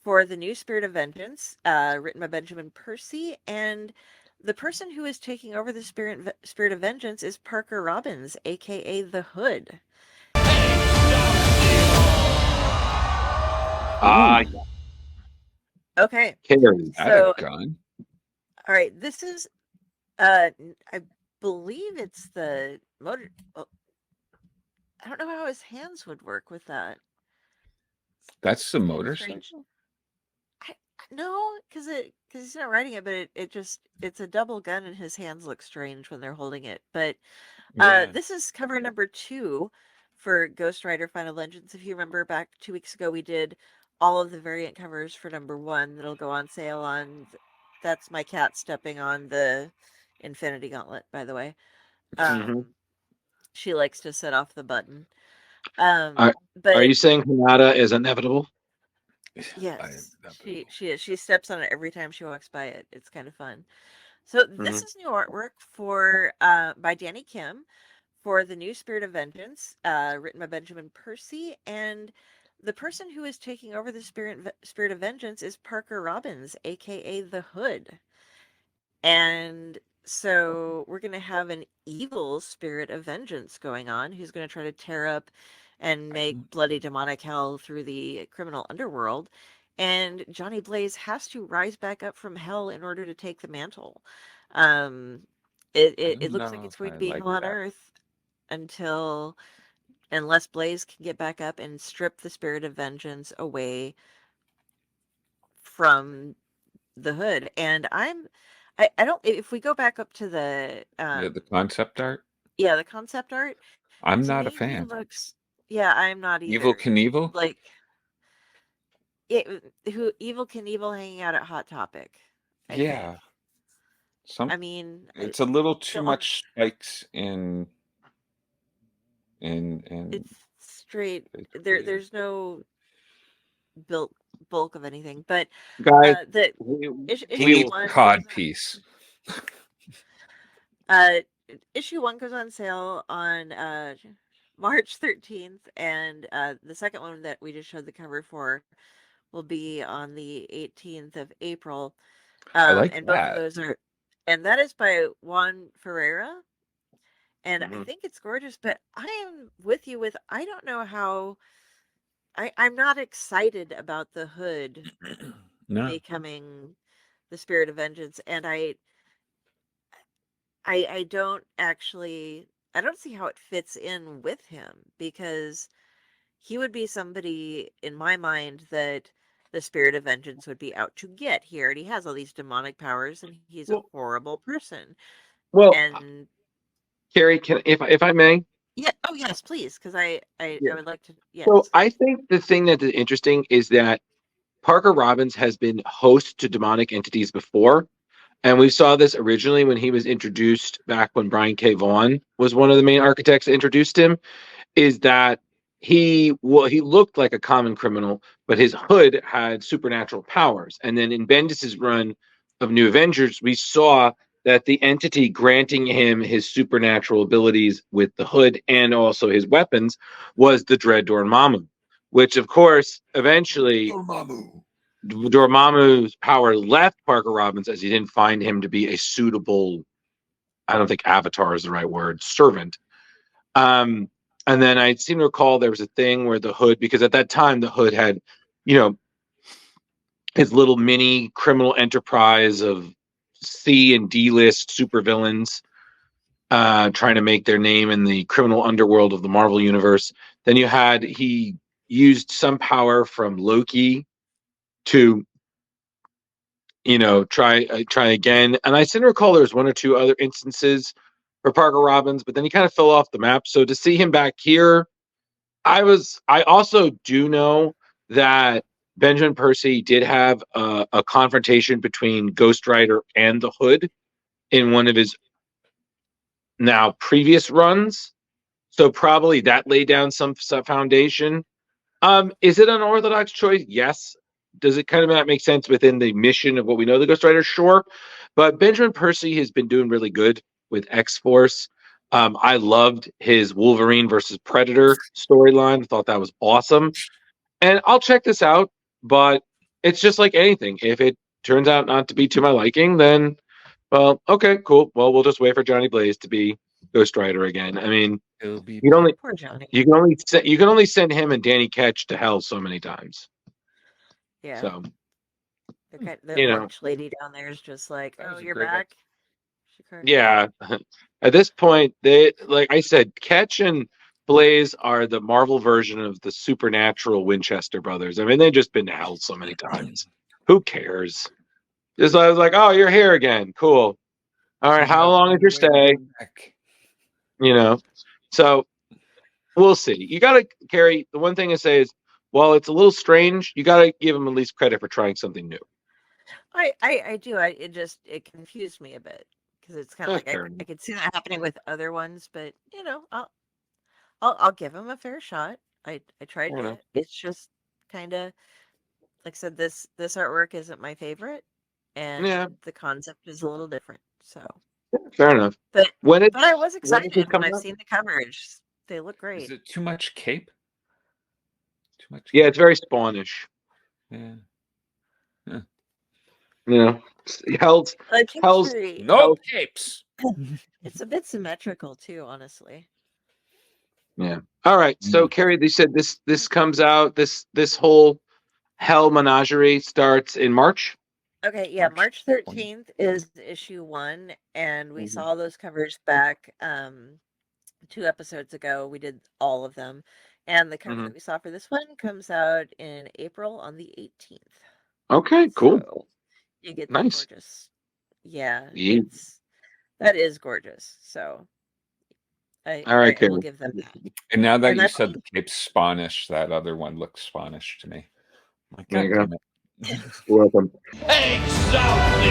for the new Spirit of Vengeance, written by Benjamin Percy, and the person who is taking over the Spirit of Vengeance is Parker Robbins, aka the Hood. Ah, Okay, Kari, that a so gun? all right, this is I believe it's the motor. Well, I don't know how his hands would work with that. That's the It's kind of strange. motorcycle? I, no, because he's not riding it, but it's a double gun, and his hands look strange when they're holding it. But Yeah. this is cover number 2 for Ghost Rider Final Legends. If you remember back 2 weeks ago, we did all of the variant covers for number 1 that'll go on sale on. That's my cat stepping on the Infinity Gauntlet, by the way. Mm-hmm. She likes to set off the button. Are, are But you saying Hanada is inevitable? I yes, she inevitable. she is. She steps on it every time she walks by it. It's kind of fun. So this Mm-hmm. is new artwork for by Danny Kim for the new Spirit of Vengeance, written by Benjamin Percy, and the person who is taking over the Spirit of Vengeance is Parker Robbins, aka the Hood. And so we're going to have an evil spirit of vengeance going on who's going to try to tear up and make bloody demonic hell through the criminal underworld. And Johnny Blaze has to rise back up from hell in order to take the mantle. Um, I it don't looks like know it's if going I to be like hell on that. earth until unless Blaze can get back up and strip the spirit of vengeance away from the Hood. And I don't, if we go back up to the Yeah, the concept art? yeah, the concept art, I'm to not a me he fan. looks, yeah, I'm not Evil either. Knievel? Like who Evil Knievel hanging out at Hot Topic, I think. Yeah. Some I mean, I it's a little too don't want much spikes in it's straight basically. there's no built bulk of anything, but Guys, the we, we issue will. Please, one cod piece. uh issue 1 goes on sale on March 13th, and the second one that we just showed the cover for will be on the 18th of April. I like And both of that. those are, and that is by Juan Ferreira. And I Mhm. think it's gorgeous, but I am with you with, I don't know how, I'm not excited about the Hood No. becoming the Spirit of Vengeance. And I don't actually, I don't see how it fits in with him because he would be somebody in my mind that the Spirit of Vengeance would be out to get. He already has all these demonic powers and he's a Well, horrible person. well, And Kari, can if I may? yeah, oh yes, please, because I Yeah. would like to, So yes. I think the thing that is interesting is that Parker Robbins has been host to demonic entities before. And we saw this originally when he was introduced back when Brian K. Vaughan was one of the main architects that introduced him. Is that he looked like a common criminal, but his hood had supernatural powers. And then in Bendis's run of New Avengers, we saw that the entity granting him his supernatural abilities with the hood and also his weapons was the Dread Dormammu, which of course eventually Dormammu. Dormammu's power left Parker Robbins as he didn't find him to be a suitable, I don't think avatar is the right word, servant. Um, and then I seem to recall there was a thing where the Hood, because at that time the Hood had, you know, his little mini criminal enterprise of C and D list supervillains trying to make their name in the criminal underworld of the Marvel universe. Then he used some power from Loki to try again. And I seem to recall there was one or two other instances for Parker Robbins, but then he kind of fell off the map. So to see him back here, I also do know that Benjamin Percy did have a confrontation between Ghost Rider and the Hood in one of his now previous runs. So probably that laid down some foundation. Is it an orthodox choice? Yes. Does it kind of not make sense within the mission of what we know the Ghost Rider? Sure. But Benjamin Percy has been doing really good with X Force. I loved his Wolverine versus Predator storyline. I thought that was awesome. And I'll check this out, but it's just like anything. If it turns out not to be to my liking, then, well, okay, cool. Well, we'll just wait for Johnny Blaze to be Ghost Rider again. I mean, you can only send him and Danny Ketch to hell so many times. Yeah. So the lunch lady down there is just like, oh, you're back. Yeah. At this point, they, like I said, Ketch and Blaze are the Marvel version of the supernatural Winchester brothers. I mean, they've just been to hell so many times. Who cares? Just I was like, oh, you're here again. Cool. All right, how long is your stay? You know, so we'll see. You got to, Kari, the one thing I say is, while it's a little strange, you got to give them at least credit for trying something new. I do. It confused me a bit because it's kind of like I could see that happening with other ones, but you know, I'll give them a fair shot. I tried it. It's just kind of like I said, this artwork isn't my favorite, and the concept is a little different. So fair enough. But I was excited when I've seen the coverage. They look great. Is it too much cape? Too much? Yeah, it's very Spawnish. Yeah. You know, hell's no capes. It's a bit symmetrical too, honestly. Yeah. All right. So Kari, they said this comes out, this whole Hell Menagerie starts in March. Okay, yeah, March 13th is issue 1, and we saw those covers back 2 episodes ago. We did all of them, and the cover that we saw for this one comes out in April on the 18th. Okay, cool. So you get nice. Gorgeous. Yeah, that is gorgeous. So I will give them that. And now that you said the cape's Spanish, that other one looks Spanish to me. There you go. You're welcome. Excelsior!